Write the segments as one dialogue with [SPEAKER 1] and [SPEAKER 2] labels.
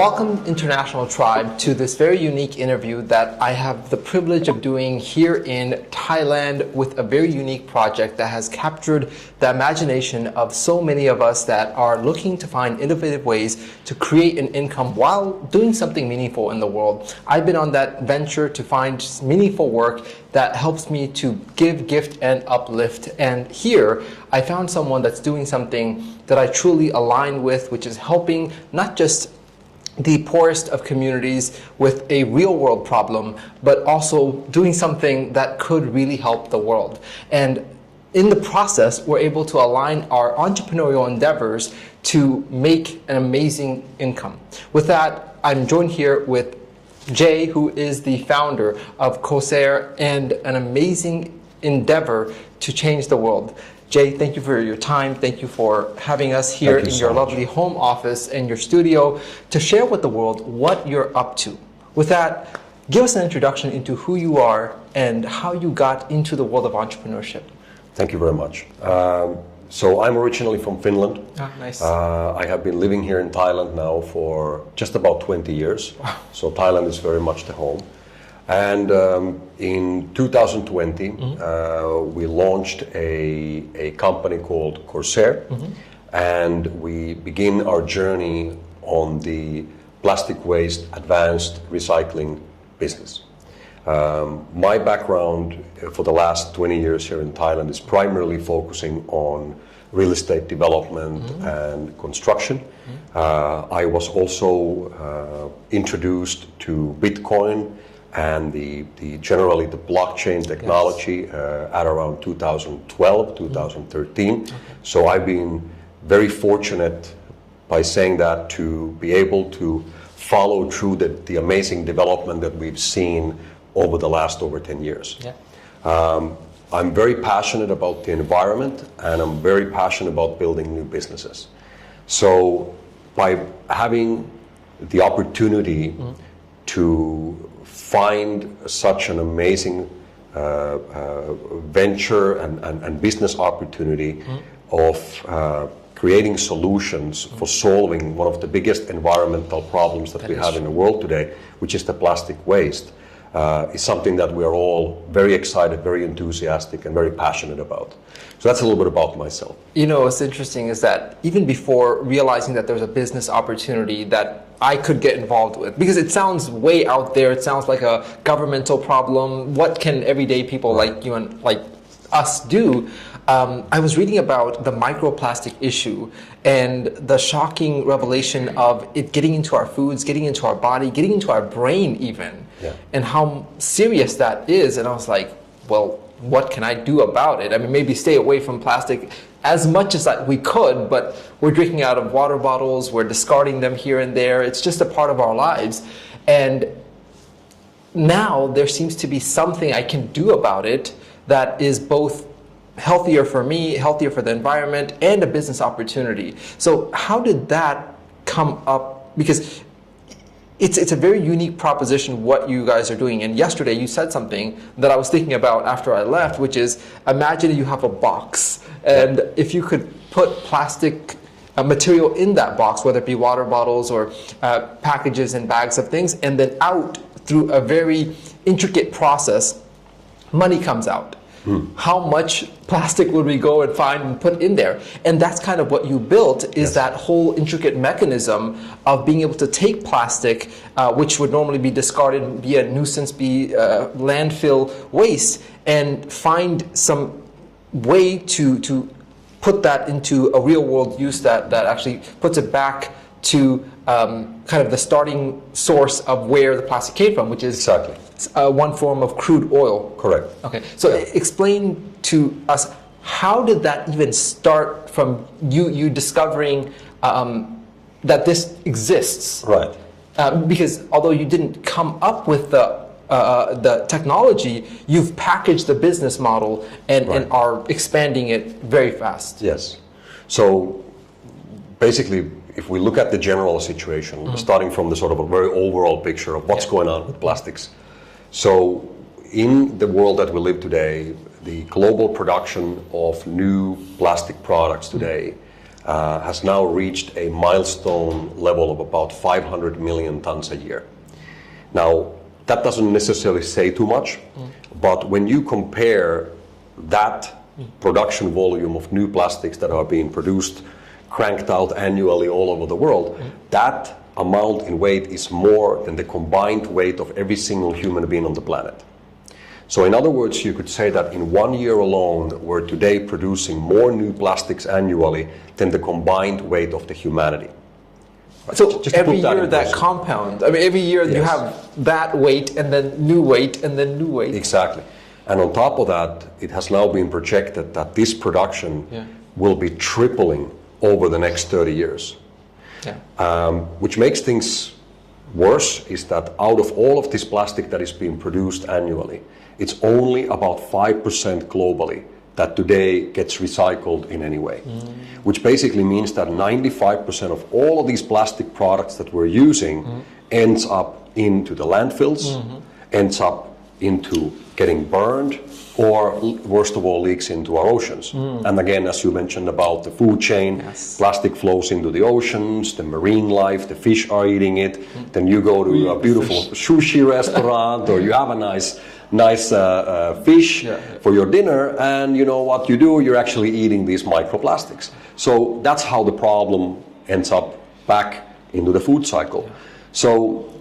[SPEAKER 1] Welcome, International Tribe, to this very unique interview that I have the privilege of doing here in Thailand with a very unique project that has captured the imagination of so many of us that are looking to find innovative ways to create an income while doing something meaningful in the world. I've been on that venture to find meaningful work that helps me to give, gift, and uplift. And here, I found someone that's doing something that I truly align with, which is helping not just the poorest of communities with a real world problem, but also doing something that could really help the world. And in the process, we're able to align our entrepreneurial endeavors to make an amazing income. With that, I'm joined here with Jay, who is the founder of Corsair and an amazing endeavor to change the world. Jay, thank you for your time. Thank you for having us here in your lovely home office and your studio to share with the world what you're up to. With that, give us an introduction into who you are and how you got into the world of entrepreneurship.
[SPEAKER 2] Thank you very much. So I'm originally from Finland.
[SPEAKER 1] Nice.
[SPEAKER 2] I have been living here in Thailand now for just about 20 years.
[SPEAKER 1] Wow.
[SPEAKER 2] So Thailand is very much the home. And in 2020, we launched a company called Corsair, and we begin our journey on the plastic waste advanced recycling business. My background for the last 20 years here in Thailand is primarily focusing on real estate development and construction. I was also introduced to Bitcoin and generally the blockchain technology at around 2012, 2013. Okay. So I've been very fortunate by saying that to be able to follow through the amazing development that we've seen over the last over 10 years. Yeah. I'm very passionate about the environment, and I'm very passionate about building new businesses. So by having the opportunity to find such an amazing venture and business opportunity of creating solutions for solving one of the biggest environmental problems that we have in the world today, which is the plastic waste, is something that we are all very excited, very enthusiastic, and very passionate about. So that's a little bit about myself.
[SPEAKER 1] You know, what's interesting is that even before realizing that there's a business opportunity that I could get involved with, because it sounds way out there, it sounds like a governmental problem. What can everyday people like you and like us do? I was reading about the microplastic issue and the shocking revelation of it getting into our foods, getting into our body, getting into our brain even, and how serious that is. And I was like, well, what can I do about it? I mean, maybe stay away from plastic as much as we could, but we're drinking out of water bottles, we're discarding them here and there. It's just a part of our lives. And now there seems to be something I can do about it that is both healthier for me, healthier for the environment, and a business opportunity. So how did that come up? Because it's a very unique proposition what you guys are doing. And yesterday you said something that I was thinking about after I left, which is imagine you have a box, and if you could put plastic material in that box, whether it be water bottles or packages and bags of things, and then out through a very intricate process, money comes out. How much plastic would we go and find and put in there? And that's kind of what you built, is that whole intricate mechanism of being able to take plastic, which would normally be discarded, be a nuisance, be landfill waste, and find some way to put that into a real world use that actually puts it back to kind of the starting source of where the plastic came from, which is one form of crude oil.
[SPEAKER 2] Correct.
[SPEAKER 1] Okay, so explain to us, how did that even start from you discovering that this exists?
[SPEAKER 2] Right.
[SPEAKER 1] Because although you didn't come up with the technology, you've packaged the business model and are expanding it very fast.
[SPEAKER 2] Yes. So basically, if we look at the general situation, starting from the sort of a very overall picture of what's going on with plastics. So in the world that we live today, the global production of new plastic products today has now reached a milestone level of about 500 million tons a year. Now, that doesn't necessarily say too much, but when you compare that production volume of new plastics that are being produced, cranked out annually all over the world, that amount in weight is more than the combined weight of every single human being on the planet. So in other words, you could say that in 1 year alone, we're today producing more new plastics annually than the combined weight of the humanity.
[SPEAKER 1] So every year that compound, I mean, every year you have that weight and then new weight and then new weight.
[SPEAKER 2] Exactly. And on top of that, it has now been projected that this production will be tripling over the next 30 years. Which makes things worse is that out of all of this plastic that is being produced annually, it's only about 5% globally that today gets recycled in any way. Which basically means that 95% of all of these plastic products that we're using ends up into the landfills, ends up into getting burned, or worst of all, leaks into our oceans. And again, as you mentioned about the food chain, plastic flows into the oceans, the marine life, the fish are eating it. Then you go to a beautiful sushi restaurant, or you have a nice fish for your dinner, and you know what you do? You're actually eating these microplastics. So that's how the problem ends up back into the food cycle. So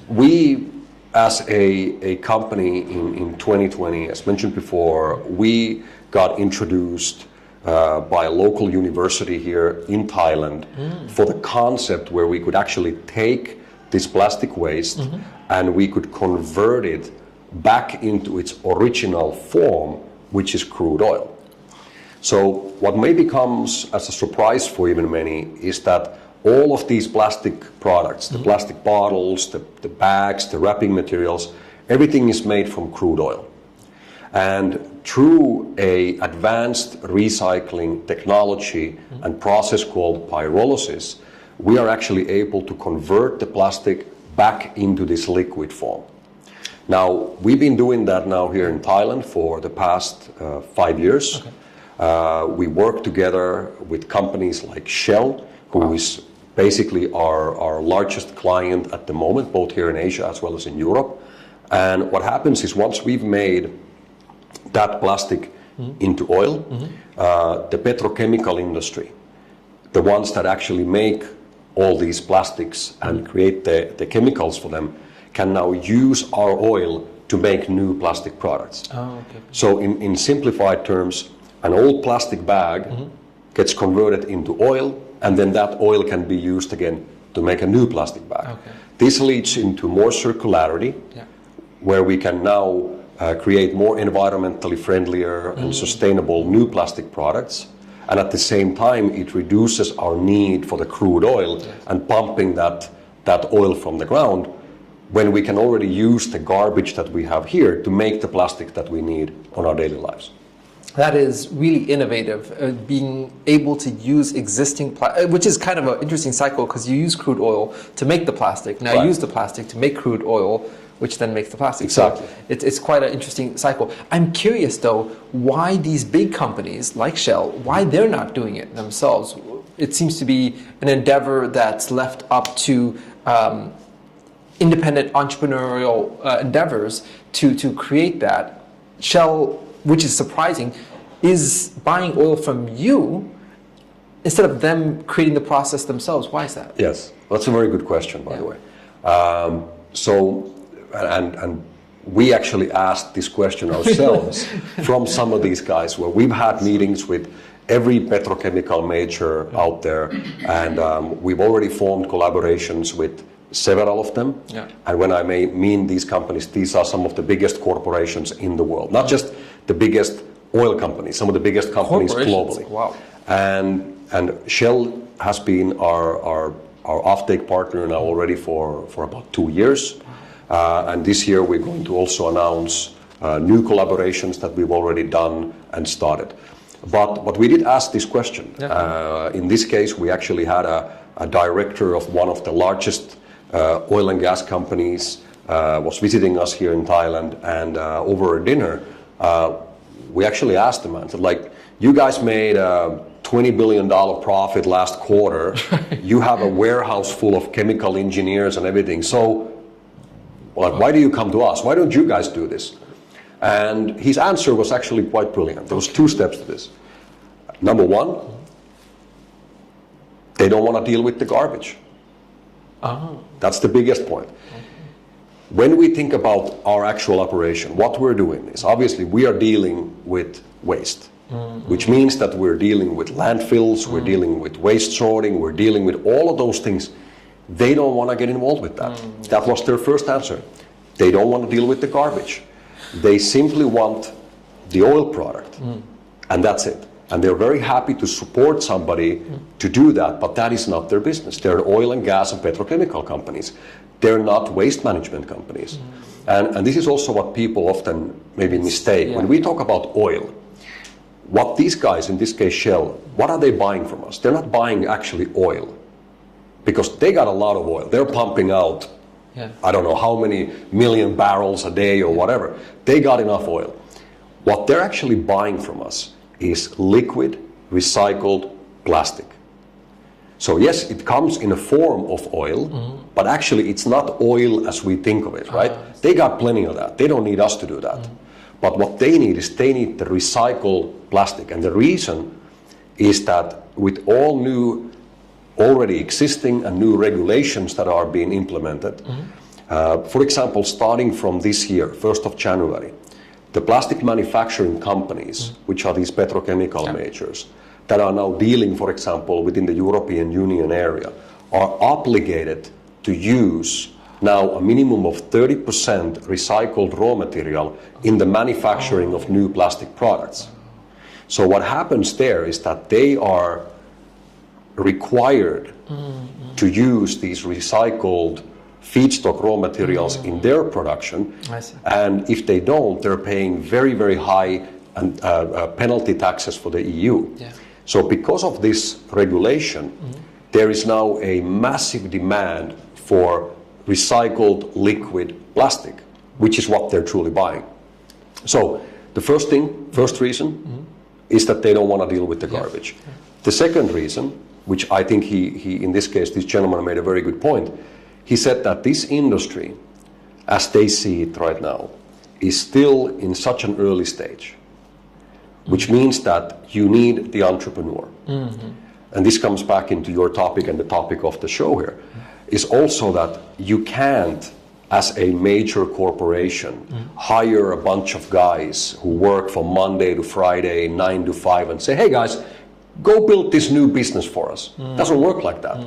[SPEAKER 2] we, as a company in 2020, as mentioned before, we got introduced by a local university here in Thailand for the concept where we could actually take this plastic waste and we could convert it back into its original form, which is crude oil. So what maybe comes as a surprise for even many is that all of these plastic products, the plastic bottles, the bags, the wrapping materials, everything is made from crude oil. And through an advanced recycling technology and process called pyrolysis, we are actually able to convert the plastic back into this liquid form. Now, we've been doing that now here in Thailand for the past 5 years. We work together with companies like Shell, who is basically our largest client at the moment, both here in Asia as well as in Europe. And what happens is once we've made that plastic into oil, the petrochemical industry, the ones that actually make all these plastics and create the chemicals for them, can now use our oil to make new plastic products. So in simplified terms, an old plastic bag gets converted into oil, and then that oil can be used again to make a new plastic bag. This leads into more circularity, where we can now create more environmentally friendlier and sustainable new plastic products. And at the same time, it reduces our need for the crude oil and pumping that oil from the ground, when we can already use the garbage that we have here to make the plastic that we need on our daily lives.
[SPEAKER 1] That is really innovative, being able to use existing which is kind of an interesting cycle, because you use crude oil to make the plastic. Now use the plastic to make crude oil, which then makes the plastic.
[SPEAKER 2] Exactly.
[SPEAKER 1] So it's quite an interesting cycle. I'm curious though, why these big companies like Shell, why they're not doing it themselves? It seems to be an endeavor that's left up to independent entrepreneurial endeavors to create that. Shell, which is surprising, is buying oil from you instead of them creating the process themselves. Why is that?
[SPEAKER 2] Yes, that's a very good question, by the way. And we actually asked this question ourselves from some of these guys, where we've had meetings with every petrochemical major out there, and we've already formed collaborations with several of them. And when I mean these companies, these are some of the biggest corporations in the world, not just the biggest oil companies, some of the biggest companies globally.
[SPEAKER 1] Wow.
[SPEAKER 2] And Shell has been our offtake partner now already for about 2 years. And this year we're going to also announce new collaborations that we've already done and started. But we did ask this question. In this case, we actually had a director of one of the largest oil and gas companies was visiting us here in Thailand, and over a dinner, we actually asked them and said, like, you guys made $20 billion profit last quarter. You have a warehouse full of chemical engineers and everything. So, like, why do you come to us? Why don't you guys do this? And his answer was actually quite brilliant. There was 2 steps to this. Number 1, they don't want to deal with the garbage. That's the biggest point. When we think about our actual operation, what we're doing is obviously we are dealing with waste, which means that we're dealing with landfills, we're dealing with waste sorting, we're dealing with all of those things. They don't want to get involved with that. That was their first answer. They don't want to deal with the garbage. They simply want the oil product, and that's it. And they're very happy to support somebody to do that, but that is not their business. They're oil and gas and petrochemical companies. They're not waste management companies. And this is also what people often maybe mistake. When we talk about oil, what these guys, in this case Shell, what are they buying from us? They're not buying actually oil, because they got a lot of oil. They're pumping out, I don't know how many million barrels a day or whatever. They got enough oil. What they're actually buying from us is liquid, recycled plastic. So yes, it comes in a form of oil, but actually it's not oil as we think of it, right? They got plenty of that. They don't need us to do that. But what they need is they need the recycled plastic. And the reason is that with all new, already existing and new regulations that are being implemented, for example, starting from this year, 1st of January, the plastic manufacturing companies, which are these petrochemical majors, that are now dealing, for example, within the European Union area, are obligated to use now a minimum of 30% recycled raw material in the manufacturing of new plastic products. So what happens there is that they are required to use these recycled feedstock raw materials in their production, and if they don't, they're paying very, very high penalty taxes for the EU. So because of this regulation, there is now a massive demand for recycled liquid plastic, which is what they're truly buying. So the first reason is that they don't want to deal with the garbage. The second reason, which I think he in this case, this gentleman made a very good point, he said that this industry, as they see it right now, is still in such an early stage, which means that you need the entrepreneur. And this comes back into your topic and the topic of the show here, is also that you can't, as a major corporation, hire a bunch of guys who work from Monday to Friday, 9 to 5, and say, hey guys, go build this new business for us. Doesn't work like that.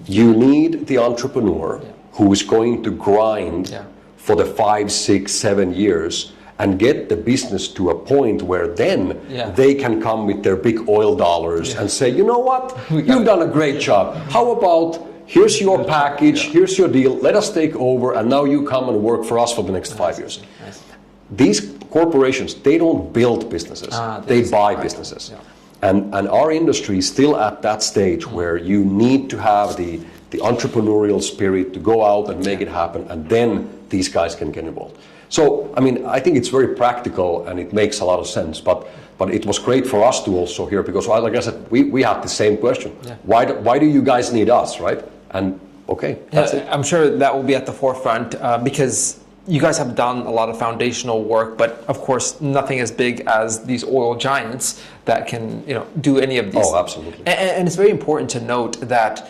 [SPEAKER 2] You need the entrepreneur who is going to grind for the 5, 6, 7 years and get the business to a point where then they can come with their big oil dollars and say, you know what, you've done a great job. How about, here's your package, here's your deal, let us take over, and now you come and work for us for the next 5 years. These corporations, they don't build businesses, they buy businesses. And our industry is still at that stage where you need to have the entrepreneurial spirit to go out and make it happen, and then these guys can get involved. So, I mean, I think it's very practical and it makes a lot of sense, but it was great for us to also hear, because like I said, we had the same question. Why do you guys need us, right? And okay, that's it.
[SPEAKER 1] I'm sure that will be at the forefront because you guys have done a lot of foundational work, but of course nothing as big as these oil giants that can, do any of these.
[SPEAKER 2] Oh, absolutely.
[SPEAKER 1] And it's very important to note that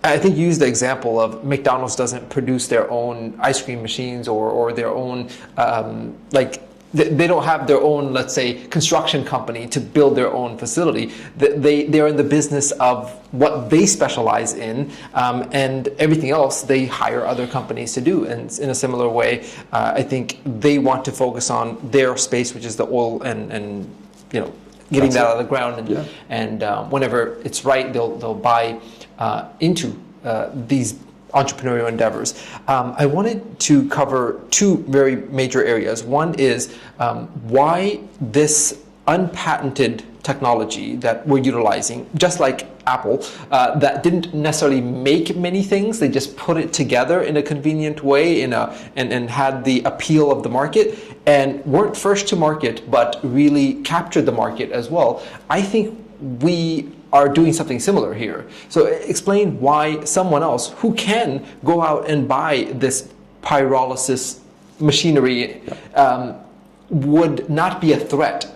[SPEAKER 1] I think you used the example of McDonald's doesn't produce their own ice cream machines or their own they don't have their own, let's say, construction company to build their own facility. They're in the business of what they specialize in, and everything else they hire other companies to do. And in a similar way, I think they want to focus on their space, which is the oil and getting that out of the ground. And whenever it's right, they'll buy into these entrepreneurial endeavors. I wanted to cover 2 very major areas. One is why this unpatented technology that we're utilizing, just like Apple, that didn't necessarily make many things, they just put it together in a convenient way and had the appeal of the market and weren't first to market, but really captured the market as well. I think we are doing something similar here. So explain why someone else who can go out and buy this pyrolysis machinery would not be a threat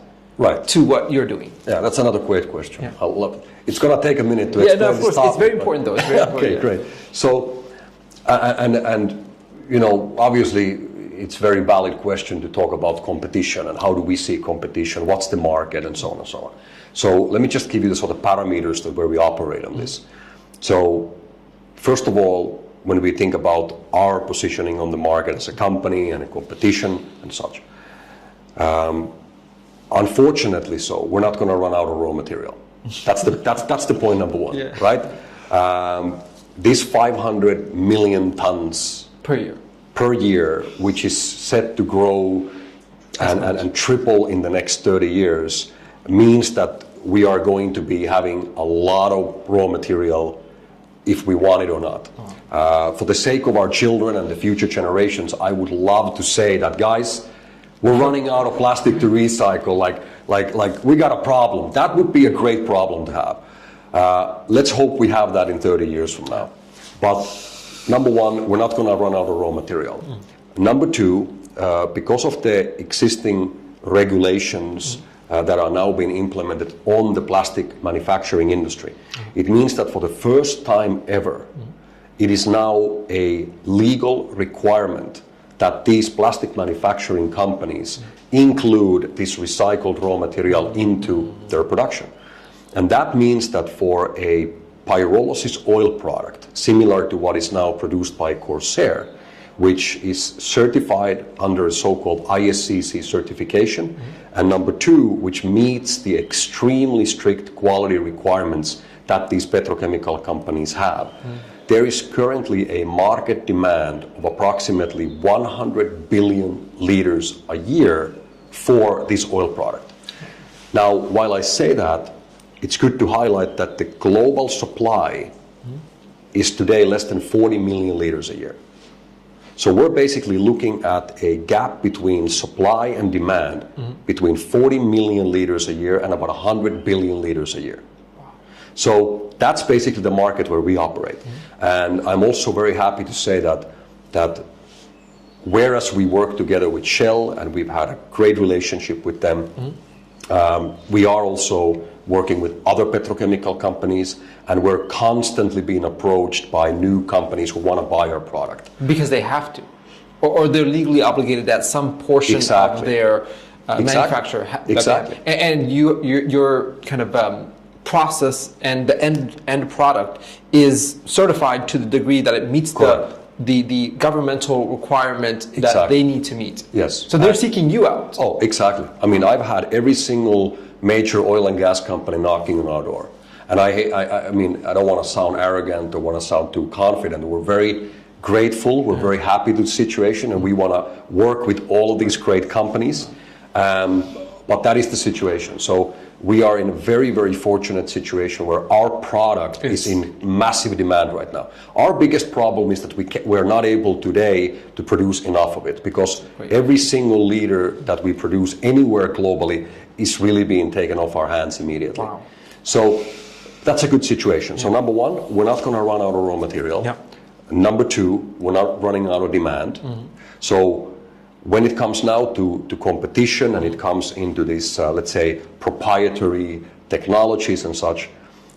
[SPEAKER 1] to what you're doing.
[SPEAKER 2] Yeah, that's another great question.
[SPEAKER 1] Yeah.
[SPEAKER 2] I'll love it. It's going to take a minute to explain
[SPEAKER 1] no, of course.
[SPEAKER 2] this topic,
[SPEAKER 1] It's very important, though. It's very important.
[SPEAKER 2] Okay, great. So, and you know, obviously, it's a very valid question to talk about competition and how do we see competition, what's the market, and so on and so on. So let me just give you the sort of parameters where we operate on this. So, first of all, when we think about our positioning on the market as a company and a competition and such, unfortunately, we're not going to run out of raw material. That's the point number one, right? These 500 million tons per year, which is set to grow and triple in the next 30 years, means that we are going to be having a lot of raw material if we want it or not. For the sake of our children and the future generations, I would love to say that, guys, we're running out of plastic to recycle, like we got a problem. That would be a great problem to have. Let's hope we have that in 30 years from now. But number one, we're not going to run out of raw material. Number two, because of the existing regulations that are now being implemented on the plastic manufacturing industry, it means that for the first time ever, it is now a legal requirement that these plastic manufacturing companies include this recycled raw material into their production. And that means that for a pyrolysis oil product, similar to what is now produced by Corsair, which is certified under a so-called ISCC certification, and number two, which meets the extremely strict quality requirements that these petrochemical companies have. There is currently a market demand of approximately 100 billion liters a year for this oil product. Now, while I say that, it's good to highlight that the global supply is today less than 40 million liters a year. So we're basically looking at a gap between supply and demand between 40 million liters a year and about 100 billion liters a year. So that's basically the market where we operate. And I'm also very happy to say that whereas we work together with Shell and we've had a great relationship with them, we are also working with other petrochemical companies, and we're constantly being approached by new companies who want to buy our product.
[SPEAKER 1] Because they have to. Or they're legally obligated that some portion of their manufacturer.
[SPEAKER 2] Exactly.
[SPEAKER 1] And your kind of process and the end product is certified to the degree that it meets the governmental requirement that they need to meet.
[SPEAKER 2] Yes.
[SPEAKER 1] So they're seeking you out.
[SPEAKER 2] Oh, exactly. I mean, I've had every single major oil and gas company knocking on our door. And I mean, I don't want to sound arrogant or want to sound too confident. We're very grateful. We're very happy with the situation, and we want to work with all of these great companies. But that is the situation. So we are in a very, very fortunate situation where our product is in massive demand right now. Our biggest problem is that we're not able today to produce enough of it, because every single liter that we produce anywhere globally is really being taken off our hands immediately.
[SPEAKER 1] Wow.
[SPEAKER 2] So that's a good situation. So number one, we're not going to run out of raw material. Number two, we're not running out of demand. So when it comes now to competition and it comes into this, let's say, proprietary technologies and such,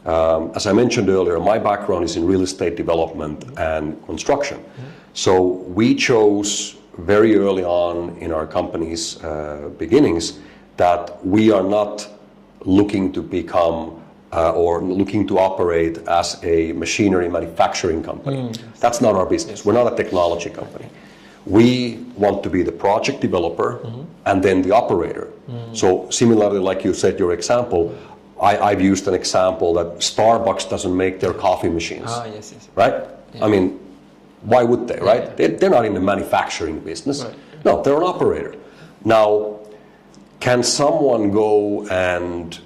[SPEAKER 2] as I mentioned earlier, my background is in real estate development and construction. So we chose very early on in our company's beginnings that we are not looking to become or looking to operate as a machinery manufacturing company. That's not our business. We're not a technology company. We want to be the project developer and then the operator. So similarly, like you said, your example, I've used an example that Starbucks doesn't make their coffee machines. Right? I mean, why would they, right? They're not in the manufacturing business. No, they're an operator. Now, can someone go and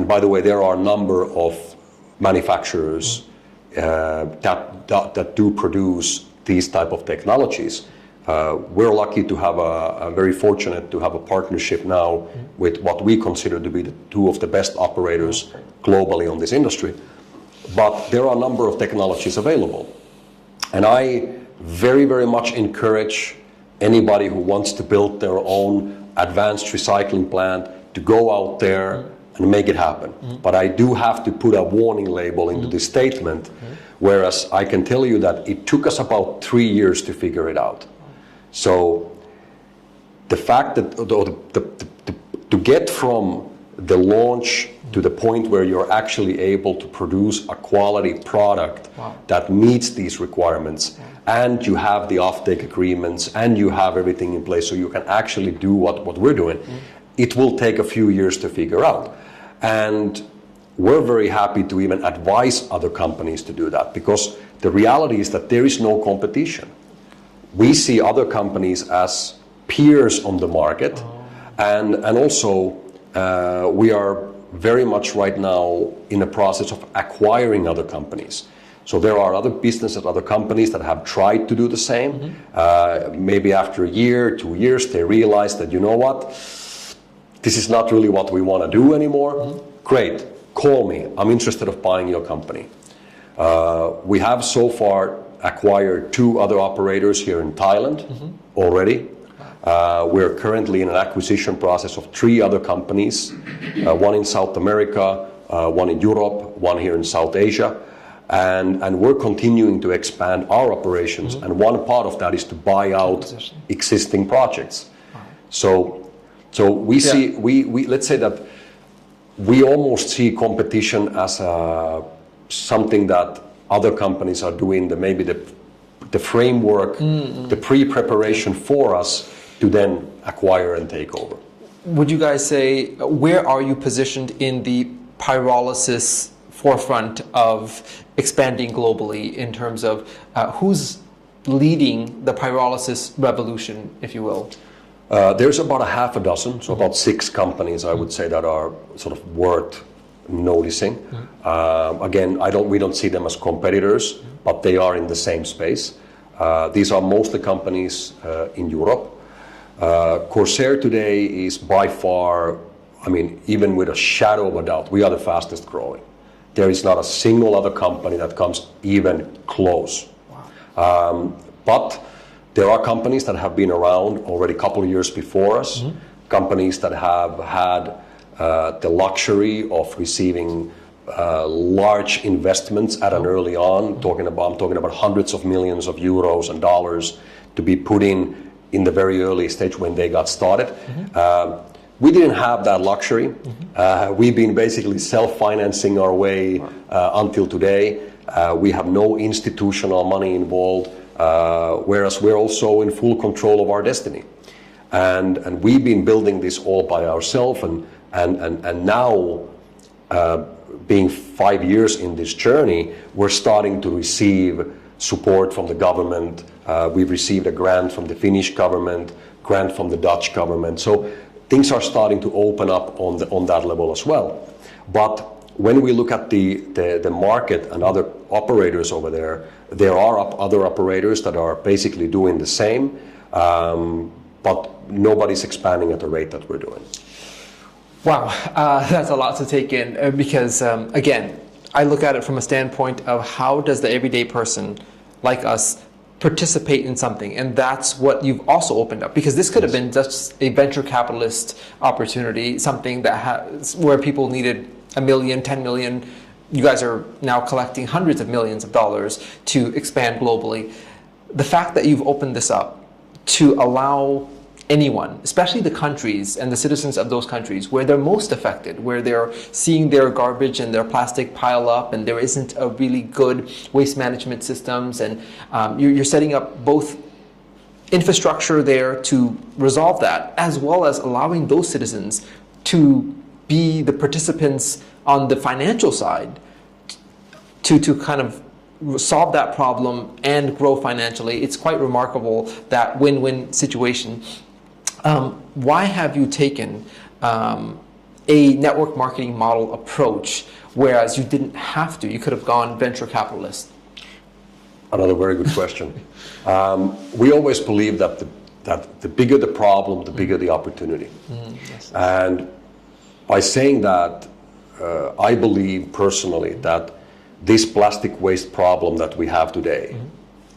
[SPEAKER 2] by the way, there are a number of manufacturers that do produce these type of technologies. We're lucky to have very fortunate to have a partnership now with what we consider to be the two of the best operators globally on this industry. But there are a number of technologies available. And I very, very much encourage anybody who wants to build their own advanced recycling plant to go out there and make it happen. But I do have to put a warning label into this statement, whereas I can tell you that it took us about 3 years to figure it out. So the fact that to get from the launch to the point where you're actually able to produce a quality product that meets these requirements, and you have the offtake agreements, and you have everything in place so you can actually do what we're doing, it will take a few years to figure out. And we're very happy to even advise other companies to do that, because the reality is that there is no competition. We see other companies as peers on the market, and also we are very much right now in the process of acquiring other companies. So there are other businesses, other companies that have tried to do the same. Maybe after a year, 2 years, they realize that, you know what, this is not really what we want to do anymore. Great, call me. I'm interested in buying your company. We have so far acquired 2 other operators here in Thailand already. We're currently in an acquisition process of 3 other companies, one in South America, one in Europe, one here in South Asia. And we're continuing to expand our operations. And one part of that is to buy out existing projects. So we see, let's say that we almost see competition as something that other companies are doing, maybe the framework, the pre-preparation for us to then acquire and take over.
[SPEAKER 1] Would you guys say, where are you positioned in the pyrolysis forefront of expanding globally in terms of who's leading the pyrolysis revolution, if you will?
[SPEAKER 2] There's about a half a dozen, so about 6 companies, I would say, that are sort of worth noticing. Again, we don't see them as competitors, but they are in the same space. These are mostly companies in Europe. Corsair today is by far, I mean, even with a shadow of a doubt, we are the fastest growing. There is not a single other company that comes even close. But there are companies that have been around already a couple of years before us, companies that have had the luxury of receiving large investments at an early on. I'm talking about hundreds of millions of euros and dollars to be put in the very early stage when they got started. We didn't have that luxury. We've been basically self-financing our way until today. We have no institutional money involved, whereas we're also in full control of our destiny. And we've been building this all by ourselves, and now, being 5 years in this journey, we're starting to receive support from the government. We've received a grant from the Finnish government, grant from the Dutch government. So things are starting to open up on that level as well. But when we look at the market and other operators over there are other operators that are basically doing the same, but nobody's expanding at the rate that we're doing.
[SPEAKER 1] Wow, that's a lot to take in because, again, I look at it from a standpoint of how does the everyday person like us participate in something, and that's what you've also opened up, because this could have been just a venture capitalist opportunity, something that where people needed $1 million, 10 million. You guys are now collecting hundreds of millions of dollars to expand globally. The fact that you've opened this up to allow anyone, especially the countries and the citizens of those countries where they're most affected, where they're seeing their garbage and their plastic pile up and there isn't a really good waste management systems, and you're setting up both infrastructure there to resolve that, as well as allowing those citizens to be the participants on the financial side to kind of solve that problem and grow financially. It's quite remarkable, that win-win situation. Why have you taken a network marketing model approach, whereas you didn't have to? You could have gone venture capitalist.
[SPEAKER 2] Another very good question. We always believe that the bigger the problem, the bigger the opportunity.
[SPEAKER 1] Yes.
[SPEAKER 2] And by saying that, I believe personally that this plastic waste problem that we have today,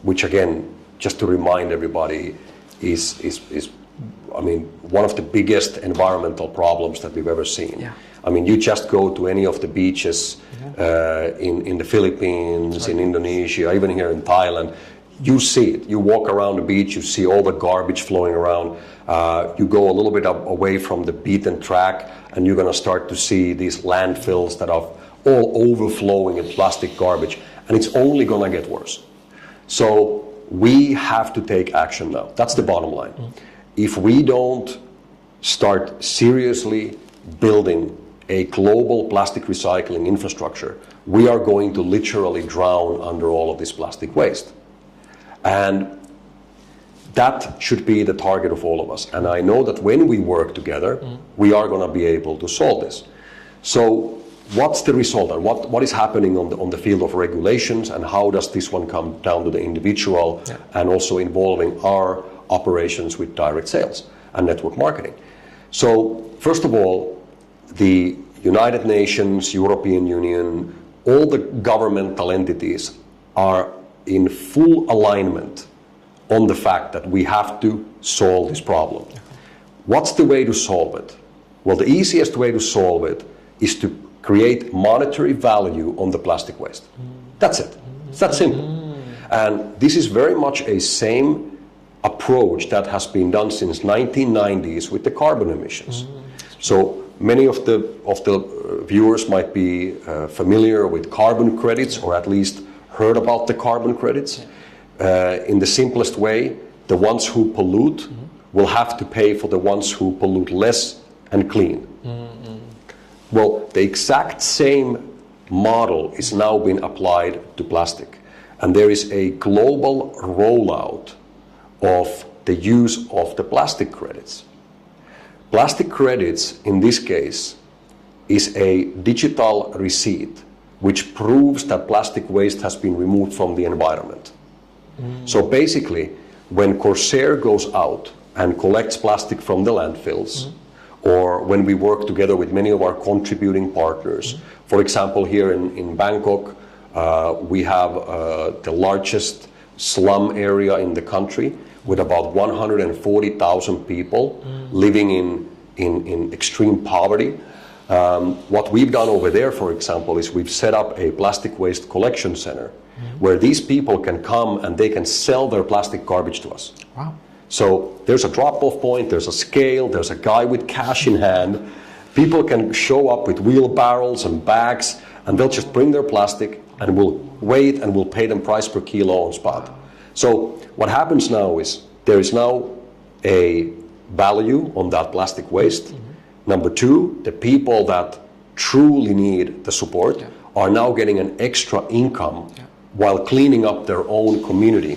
[SPEAKER 2] which again, just to remind everybody, is I mean, one of the biggest environmental problems that we've ever seen.
[SPEAKER 1] Yeah.
[SPEAKER 2] I mean, you just go to any of the beaches in the Philippines, in Indonesia, even here in Thailand, you see it. You walk around the beach, you see all the garbage flowing around. You go a little bit away from the beaten track, and you're going to start to see these landfills that are all overflowing in plastic garbage, and it's only going to get worse. So we have to take action now. That's the bottom line. If we don't start seriously building a global plastic recycling infrastructure, we are going to literally drown under all of this plastic waste. And that should be the target of all of us. And I know that when we work together, we are going to be able to solve this. So what's the result? And what is happening on the field of regulations, and how does this one come down to the individual, and also involving our operations with direct sales and network marketing? So first of all, the United Nations, European Union, all the governmental entities are in full alignment on the fact that we have to solve this problem. What's the way to solve it? Well, the easiest way to solve it is to create monetary value on the plastic waste. That's it. It's that simple. And this is very much a same approach that has been done since 1990s with the carbon emissions. So many of the viewers might be familiar with carbon credits, or at least heard about the carbon credits. In the simplest way, the ones who pollute will have to pay for the ones who pollute less and clean. Well, the exact same model is now being applied to plastic. And there is a global rollout of the use of the plastic credits. Plastic credits, in this case, is a digital receipt which proves that plastic waste has been removed from the environment. So basically, when Corsair goes out and collects plastic from the landfills, or when we work together with many of our contributing partners, for example, here in Bangkok, we have the largest slum area in the country, with about 140,000 people living in extreme poverty. What we've done over there, for example, is we've set up a plastic waste collection center where these people can come and they can sell their plastic garbage to us.
[SPEAKER 1] Wow.
[SPEAKER 2] So there's a drop-off point, there's a scale, there's a guy with cash in hand. People can show up with wheelbarrows and bags, and they'll just bring their plastic, and we'll wait and we'll pay them price per kilo on spot. So what happens now is there is now a value on that plastic waste. Number two, the people that truly need the support are now getting an extra income while cleaning up their own community.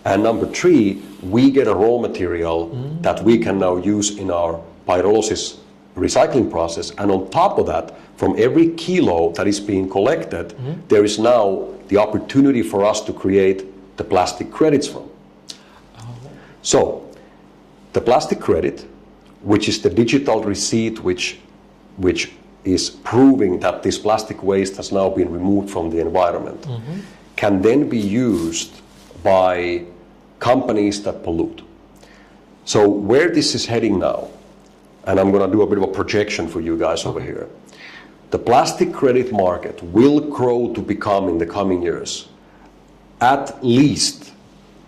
[SPEAKER 2] And number three, we get a raw material that we can now use in our pyrolysis recycling process. And on top of that, from every kilo that is being collected, there is now the opportunity for us to create the plastic credits from. So the plastic credit, which is the digital receipt which is proving that this plastic waste has now been removed from the environment, can then be used by companies that pollute. So where this is heading now, and I'm going to do a bit of a projection for you guys over here, the plastic credit market will grow to become, in the coming years, at least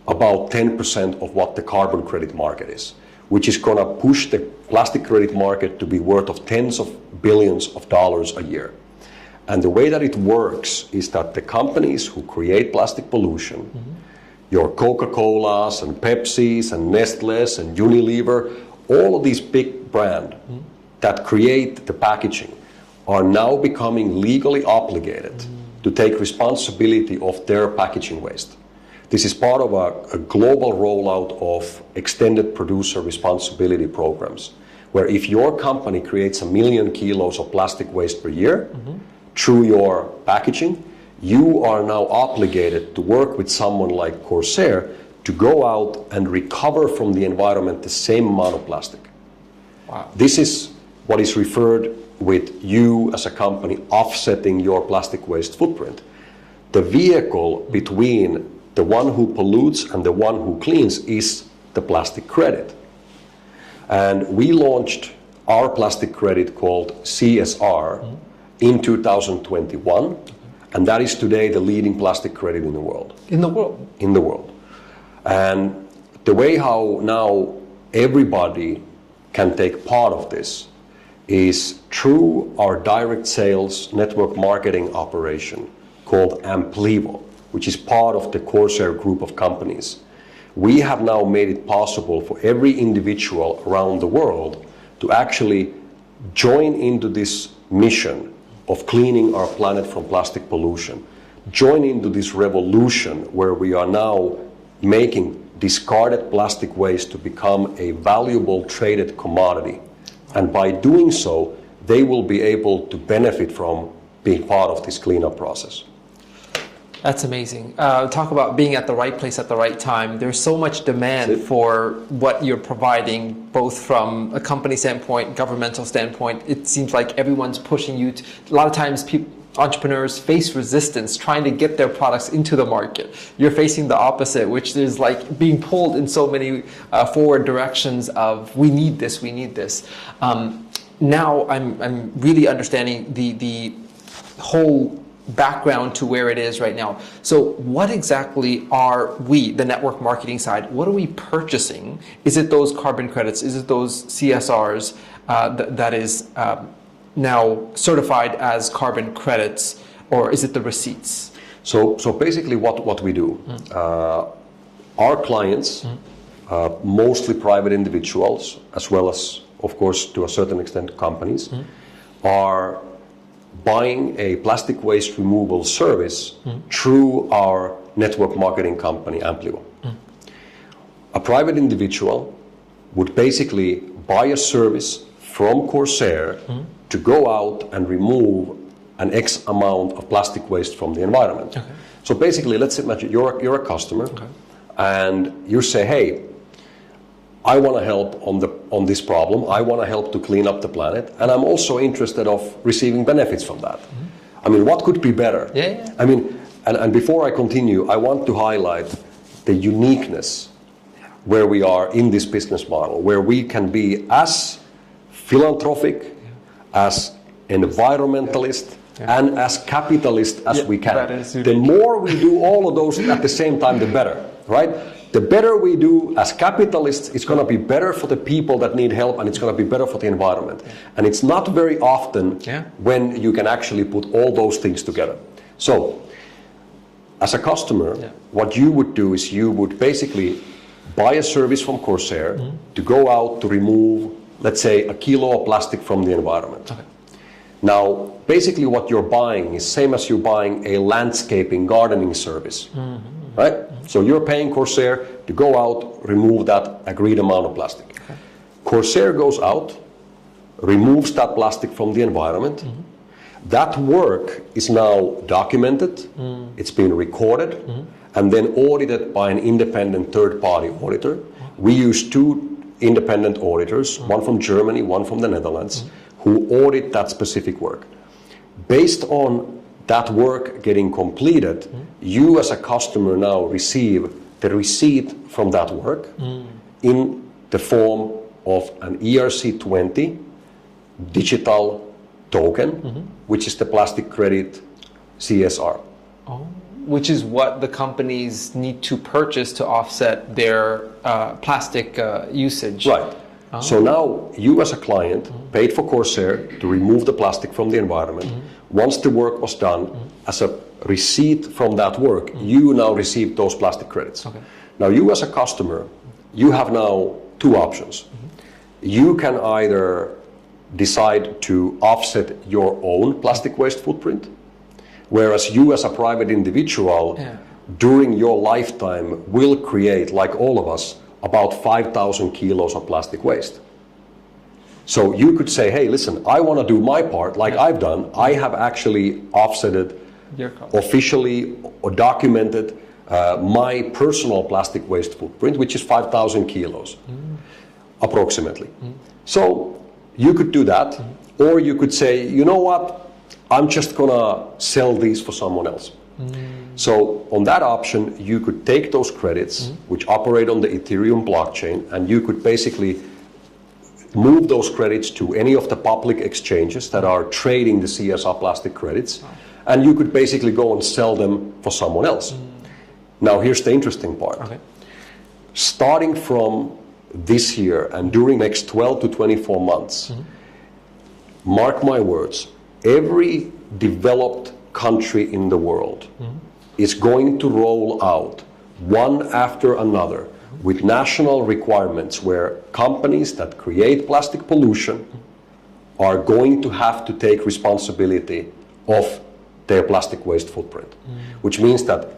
[SPEAKER 2] about 10% of what the carbon credit market is, which is going to push the plastic credit market to be worth of tens of billions of dollars a year. And the way that it works is that the companies who create plastic pollution, your Coca-Colas and Pepsis and Nestle's and Unilever, all of these big brands that create the packaging are now becoming legally obligated to take responsibility of their packaging waste. This is part of a global rollout of extended producer responsibility programs, where if your company creates 1 million kilos of plastic waste per year through your packaging, you are now obligated to work with someone like Corsair to go out and recover from the environment the same amount of plastic.
[SPEAKER 1] Wow.
[SPEAKER 2] This is what is referred with you as a company offsetting your plastic waste footprint. The vehicle between the one who pollutes and the one who cleans is the plastic credit. And we launched our plastic credit called CSR in 2021, and that is today the leading plastic credit in the world.
[SPEAKER 1] In the world?
[SPEAKER 2] In the world. And the way how now everybody can take part of this is through our direct sales network marketing operation called Amplivo, which is part of the Corsair group of companies. We have now made it possible for every individual around the world to actually join into this mission of cleaning our planet from plastic pollution, join into this revolution where we are now making discarded plastic waste to become a valuable traded commodity. And by doing so, they will be able to benefit from being part of this cleanup process.
[SPEAKER 1] That's amazing. Talk about being at the right place at the right time. There's so much demand for what you're providing, both from a company standpoint, governmental standpoint. It seems like everyone's pushing you to, a lot of times entrepreneurs face resistance trying to get their products into the market. You're facing the opposite, which is like being pulled in so many forward directions of we need this, we need this. Now I'm really understanding the whole background to where it is right now. So what exactly are we, the network marketing side, what are we purchasing? Is it those carbon credits? Is it those CSRs that is now certified as carbon credits, or is it the receipts?
[SPEAKER 2] So basically what we do, our clients, mostly private individuals, as well as, of course, to a certain extent, companies, are buying a plastic waste removal service through our network marketing company, Amplivo. A private individual would basically buy a service from Corsair to go out and remove an X amount of plastic waste from the environment. Okay. So basically, let's imagine you're a customer, and you say, hey, I want to help on this problem. I want to help to clean up the planet, and I'm also interested of receiving benefits from that. I mean, what could be better?
[SPEAKER 1] Yeah.
[SPEAKER 2] I mean, and before I continue, I want to highlight the uniqueness where we are in this business model, where we can be as philanthropic, as environmentalist, and as capitalist as we can. The more we do all of those at the same time, the better, right? The better we do as capitalists, it's going to be better for the people that need help, and it's going to be better for the environment. And it's not very often when you can actually put all those things together. So, as a customer, what you would do is you would basically buy a service from Corsair to go out to remove, let's say, 1 kilo of plastic from the environment. Okay. Now, basically what you're buying is same as you're buying a landscaping gardening service, right? So you're paying Corsair to go out, remove that agreed amount of plastic. Okay. Corsair goes out, removes that plastic from the environment. That work is now documented, it's been recorded, and then audited by an independent third-party auditor. We use 2 independent auditors, one from Germany, one from the Netherlands, who audit that specific work. Based on that work getting completed, you as a customer now receive the receipt from that work in the form of an ERC20 digital token, which is the plastic credit CSR.
[SPEAKER 1] Oh. Which is what the companies need to purchase to offset their plastic usage.
[SPEAKER 2] Right. Oh. So now you as a client paid for Corsair to remove the plastic from the environment. Once the work was done, as a receipt from that work, you now receive those plastic credits. Okay. Now you as a customer, you have now 2 options. You can either decide to offset your own plastic waste footprint, whereas you as a private individual, during your lifetime will create, like all of us, about 5,000 kilos of plastic waste. So you could say, hey, listen, I want to do my part like I've done. I have actually offsetted
[SPEAKER 1] Your call.
[SPEAKER 2] officially or documented my personal plastic waste footprint, which is 5,000 kilos, approximately. So you could do that, or you could say, you know what, I'm just gonna sell these for someone else. So on that option, you could take those credits, which operate on the Ethereum blockchain, and you could basically move those credits to any of the public exchanges that are trading the CSR plastic credits, and you could basically go and sell them for someone else. Now here's the interesting part.
[SPEAKER 1] Okay.
[SPEAKER 2] Starting from this year and during next 12 to 24 months, mark my words, every developed country in the world is going to roll out one after another with national requirements where companies that create plastic pollution are going to have to take responsibility of their plastic waste footprint, which means that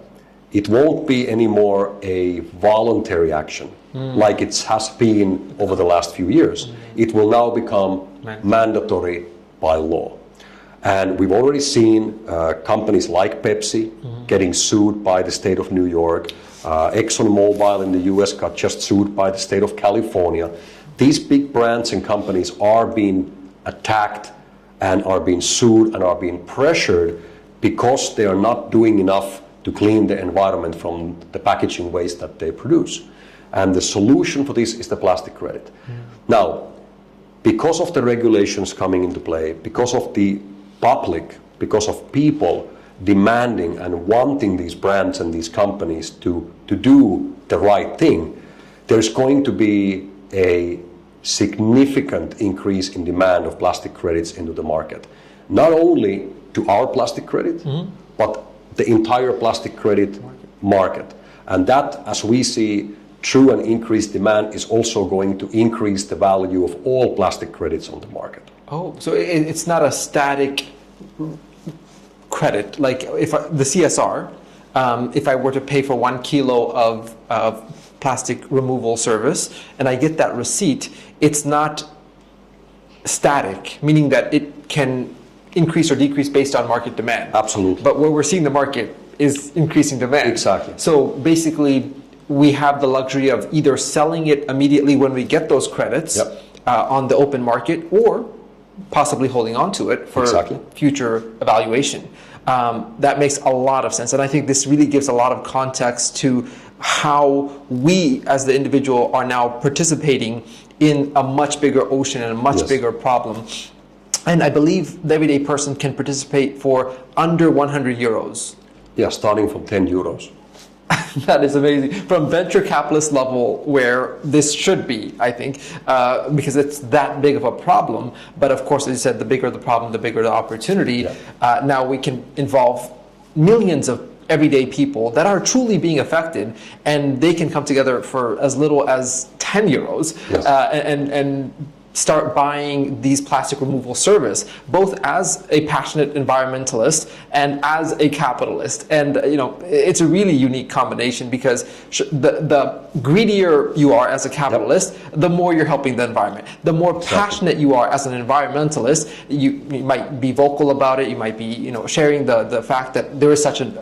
[SPEAKER 2] it won't be anymore a voluntary action like it has been over the last few years. It will now become mandatory by law. And we've already seen companies like Pepsi getting sued by the state of New York. ExxonMobil in the US got just sued by the state of California. These big brands and companies are being attacked and are being sued and are being pressured because they are not doing enough to clean the environment from the packaging waste that they produce. And the solution for this is the plastic credit. Now, because of the regulations coming into play, because of the public, because of people demanding and wanting these brands and these companies to do the right thing, there's going to be a significant increase in demand of plastic credits into the market. Not only to our plastic credit, but the entire plastic credit market. And that, as we see, through an increased demand, is also going to increase the value of all plastic credits on the market.
[SPEAKER 1] Oh, so it's not a static credit. Like if the CSR, if I were to pay for 1 kilo of plastic removal service and I get that receipt, it's not static, meaning that it can increase or decrease based on market demand.
[SPEAKER 2] Absolutely.
[SPEAKER 1] But where we're seeing the market is increasing demand.
[SPEAKER 2] Exactly.
[SPEAKER 1] So basically, we have the luxury of either selling it immediately when we get those credits on the open market, or possibly holding on to it for future evaluation. That makes a lot of sense. And I think this really gives a lot of context to how we as the individual are now participating in a much bigger ocean and a much bigger problem. And I believe the everyday person can participate for under 100 euros.
[SPEAKER 2] Yeah, starting from 10 euros.
[SPEAKER 1] That is amazing. From venture capitalist level, where this should be, I think, because it's that big of a problem. But of course, as you said, the bigger the problem, the bigger the opportunity. Now we can involve millions of everyday people that are truly being affected, and they can come together for as little as 10 euros and start buying these plastic removal service, both as a passionate environmentalist and as a capitalist. And it's a really unique combination, because the greedier you are as a capitalist, the more you're helping the environment. The more passionate you are as an environmentalist, you might be vocal about it, you might be sharing the fact that there is such an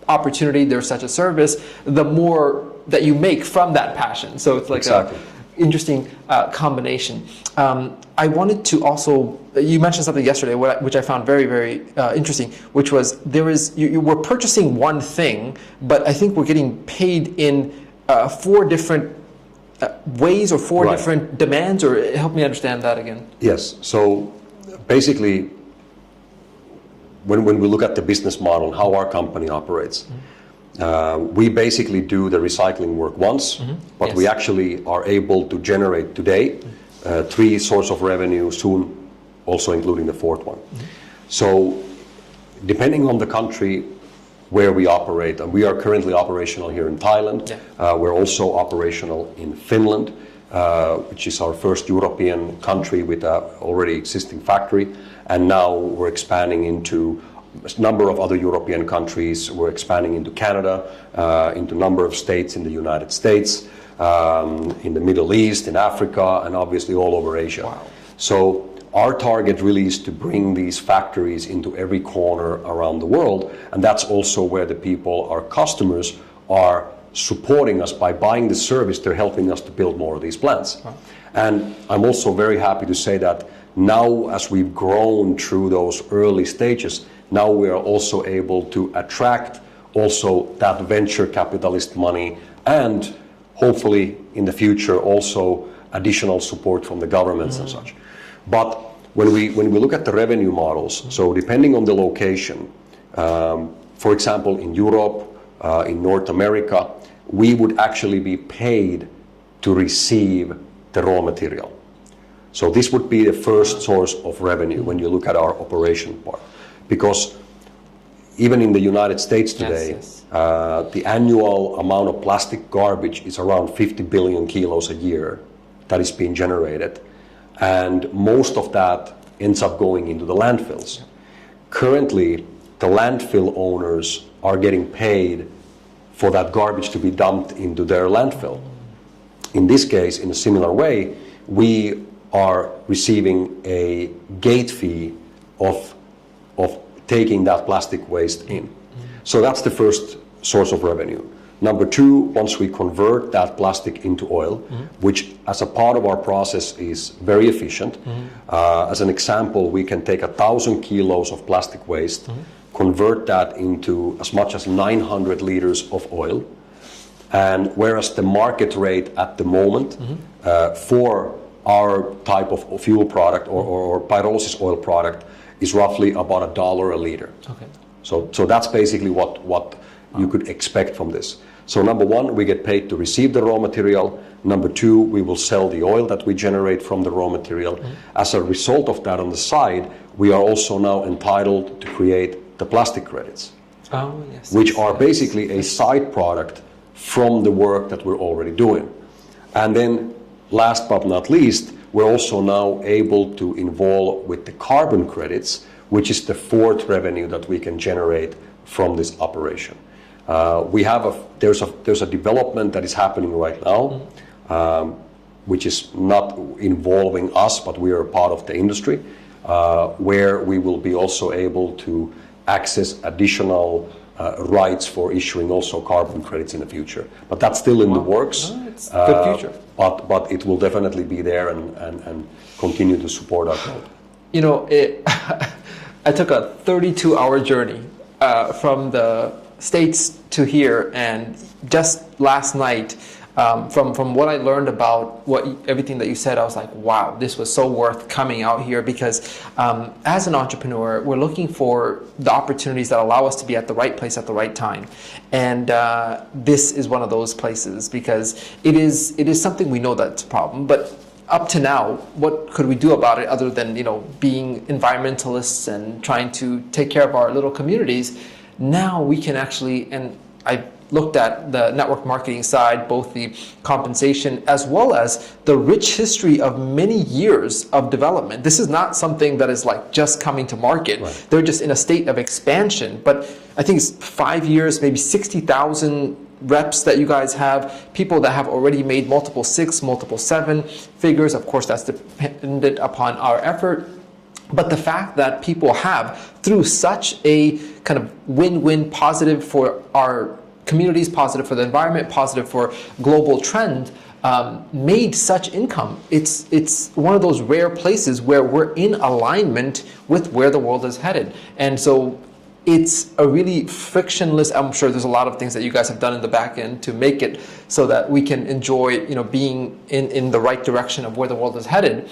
[SPEAKER 1] opportunity, there's such a service, the more that you make from that passion. So it's like interesting combination. I wanted to also, you mentioned something yesterday which I found very, very interesting, which was we're purchasing one thing, but I think we're getting paid in 4 different ways or 4 different demands, or help me understand that again.
[SPEAKER 2] Yes, so basically, when we look at the business model and how our company operates, we basically do the recycling work once, but we actually are able to generate today 3 sources of revenue, soon also including the 4th one. So depending on the country where we operate, and we are currently operational here in Thailand, we're also operational in Finland, which is our first European country with an already existing factory, and now we're expanding into a number of other European countries. We're expanding into Canada, into a number of states in the United States, in the Middle East, in Africa, and obviously all over Asia. So our target really is to bring these factories into every corner around the world, and that's also where the people, our customers, are supporting us by buying the service. They're helping us to build more of these plants. Wow. And I'm also very happy to say that now, as we've grown through those early stages, now we are also able to attract also that venture capitalist money, and hopefully in the future also additional support from the governments and such. But when we look at the revenue models, so depending on the location, for example in Europe, in North America, we would actually be paid to receive the raw material. So this would be the first source of revenue when you look at our operation part. Because even in the United States today, the annual amount of plastic garbage is around 50 billion kilos a year that is being generated. And most of that ends up going into the landfills. Currently, the landfill owners are getting paid for that garbage to be dumped into their landfill. In this case, in a similar way, we are receiving a gate fee of taking that plastic waste in. So that's the first source of revenue. Number two, once we convert that plastic into oil, which as a part of our process is very efficient. As an example, we can take 1,000 kilos of plastic waste, convert that into as much as 900 liters of oil. And whereas the market rate at the moment for our type of fuel product or pyrolysis oil product is roughly about $1 a liter. Okay. So that's basically what you could expect from this. So number one, we get paid to receive the raw material. Number two, we will sell the oil that we generate from the raw material. As a result of that on the side, we are also now entitled to create the plastic credits, which are basically a side product from the work that we're already doing. And then last but not least, we're also now able to involve with the carbon credits, which is the fourth revenue that we can generate from this operation. There's a development that is happening right now, which is not involving us, but we are part of the industry, where we will be also able to access additional rights for issuing also carbon credits in the future. But that's still in the works.
[SPEAKER 1] It's a good future.
[SPEAKER 2] But it will definitely be there and continue to support our growth.
[SPEAKER 1] You know, I took a 32-hour journey from the States to here, and just last night, from what I learned about everything that you said, I was like, wow, this was so worth coming out here, because as an entrepreneur, we're looking for the opportunities that allow us to be at the right place at the right time. And this is one of those places, because it is something we know that's a problem, but up to now, what could we do about it other than, being environmentalists and trying to take care of our little communities? Now we can actually, and I looked at the network marketing side, both the compensation as well as the rich history of many years of development. This is not something that is like just coming to market. Right. They're just in a state of expansion. But I think it's 5 years, maybe 60,000 reps that you guys have, people that have already made multiple 6, multiple 7 figures. Of course, that's dependent upon our effort. But the fact that people have, through such a kind of win-win, positive for our communities, positive for the environment, positive for global trend, made such income. It's one of those rare places where we're in alignment with where the world is headed. And so it's a really frictionless, I'm sure there's a lot of things that you guys have done in the back end to make it so that we can enjoy, being in the right direction of where the world is headed.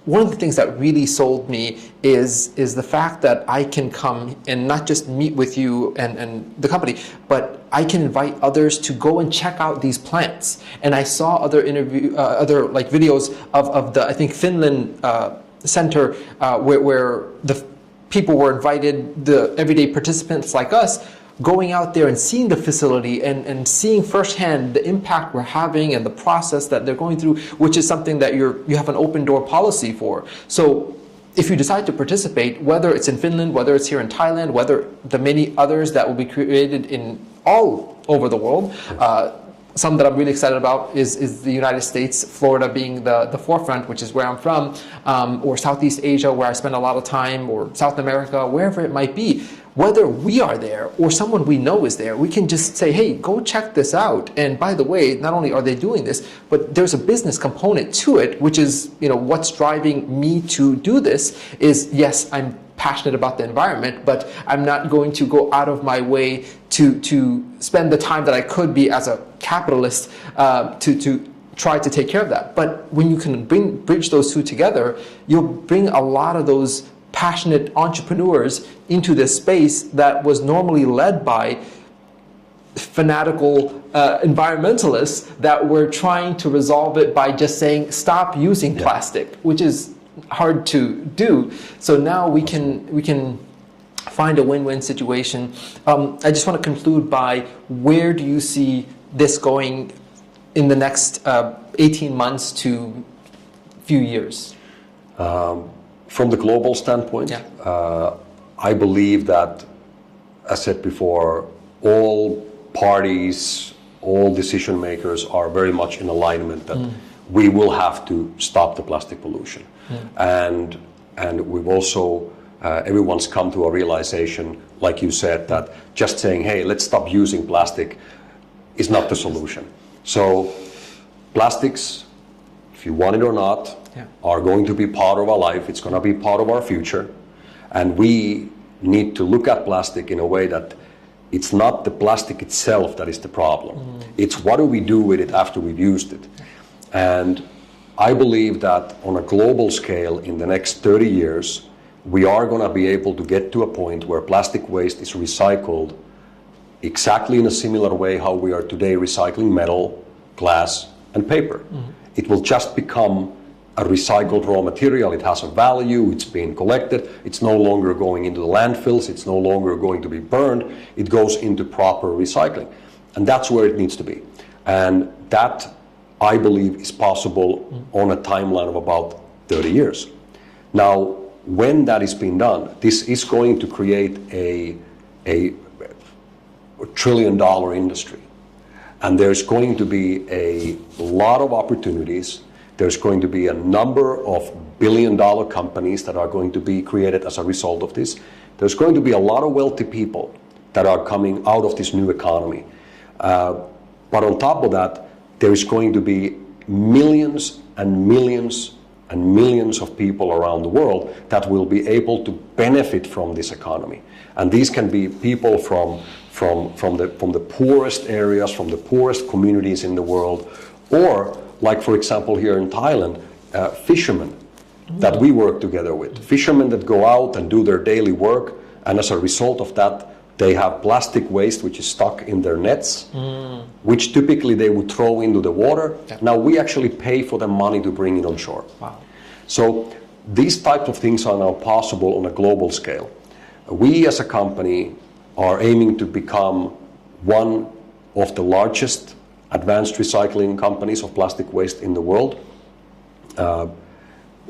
[SPEAKER 1] One of the things that really sold me is the fact that I can come and not just meet with you and the company, but I can invite others to go and check out these plants. And I saw other videos of the, I think, Finland center where the people were invited, the everyday participants like us, going out there and seeing the facility and seeing firsthand the impact we're having and the process that they're going through, which is something that you have an open door policy for. So if you decide to participate, whether it's in Finland, whether it's here in Thailand, whether the many others that will be created in all over the world, some that I'm really excited about is the United States, Florida being the forefront, which is where I'm from, or Southeast Asia, where I spend a lot of time, or South America, wherever it might be. Whether we are there or someone we know is there, we can just say, hey, go check this out. And by the way, not only are they doing this, but there's a business component to it, which is, what's driving me to do this is, yes, I'm passionate about the environment, but I'm not going to go out of my way to spend the time that I could be as a capitalist to try to take care of that. But when you can bridge those two together, you'll bring a lot of those passionate entrepreneurs into this space that was normally led by fanatical environmentalists that were trying to resolve it by just saying, stop using plastic, which is hard to do. So now we can find a win-win situation. I just want to conclude by, where do you see this going in the next 18 months to few years?
[SPEAKER 2] From the global standpoint, I believe that, as said before, all parties, all decision makers are very much in alignment that we will have to stop the plastic pollution. And we've also, everyone's come to a realization, like you said, that just saying, hey, let's stop using plastic is not the solution. So plastics, if you want it or not, are going to be part of our life. It's going to be part of our future. And we need to look at plastic in a way that it's not the plastic itself that is the problem. It's what do we do with it after we've used it. And I believe that on a global scale, in the next 30 years, we are going to be able to get to a point where plastic waste is recycled exactly in a similar way how we are today recycling metal, glass, and paper. It will just become a recycled raw material. It has a value, it's being collected, it's no longer going into the landfills, it's no longer going to be burned, it goes into proper recycling. And that's where it needs to be. And that, I believe, is possible on a timeline of about 30 years. Now, when that is being done, this is going to create a $1 trillion industry. And there's going to be a lot of opportunities. There's going to be a number of billion-dollar companies that are going to be created as a result of this. There's going to be a lot of wealthy people that are coming out of this new economy. But on top of that, there is going to be millions and millions and millions of people around the world that will be able to benefit from this economy. And these can be people from the poorest areas, from the poorest communities in the world, or, like for example here in Thailand, fishermen that we work together with. Fishermen that go out and do their daily work, and as a result of that, they have plastic waste which is stuck in their nets, which typically they would throw into the water. Now we actually pay for the money to bring it on shore.
[SPEAKER 1] Wow.
[SPEAKER 2] So these types of things are now possible on a global scale. We as a company are aiming to become one of the largest advanced recycling companies of plastic waste in the world.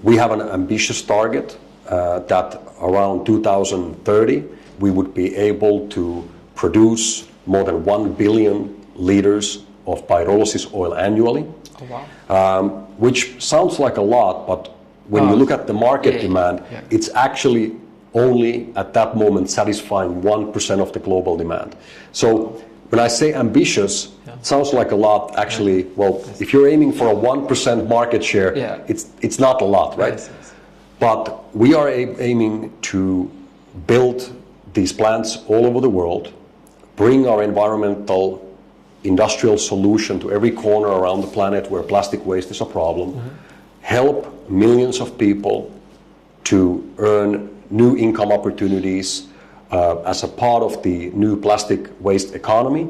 [SPEAKER 2] We have an ambitious target that around 2030 we would be able to produce more than 1 billion liters of pyrolysis oil annually.
[SPEAKER 1] Oh, wow.
[SPEAKER 2] Which sounds like a lot, but when you look at the market demand, it's actually only at that moment satisfying 1% of the global demand. So when I say ambitious, it sounds like a lot. Actually, well, if you're aiming for a 1% market share, it's not a lot, right? Yes. But we are aiming to build these plants all over the world, bring our environmental industrial solution to every corner around the planet where plastic waste is a problem, help millions of people to earn new income opportunities as a part of the new plastic waste economy,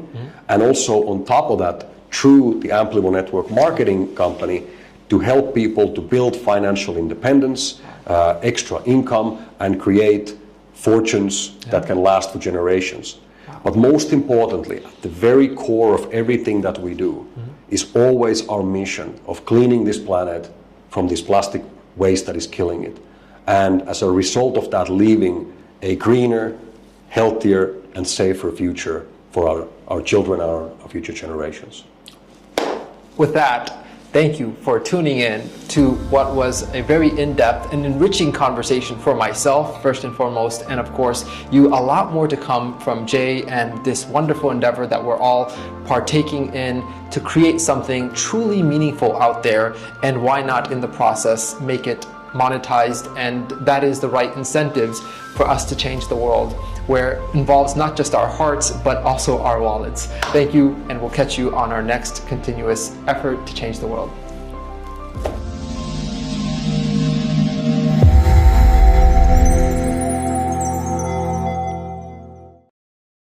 [SPEAKER 2] and also on top of that, through the Amplivo Network marketing company, to help people to build financial independence, extra income, and create fortunes that can last for generations. But most importantly, at the very core of everything that we do is always our mission of cleaning this planet from this plastic waste that is killing it. And as a result of that, leaving a greener, healthier, and safer future for our children and our future generations.
[SPEAKER 1] with that, thank you for tuning in to what was a very in-depth and enriching conversation for myself, first and foremost, and of course, a lot more to come from Jay and this wonderful endeavor that we're all partaking in to create something truly meaningful out there, and why not in the process make it monetized, and that is the right incentives for us to change the world, where it involves not just our hearts, but also our wallets. Thank you, and we'll catch you on our next continuous effort to change the world.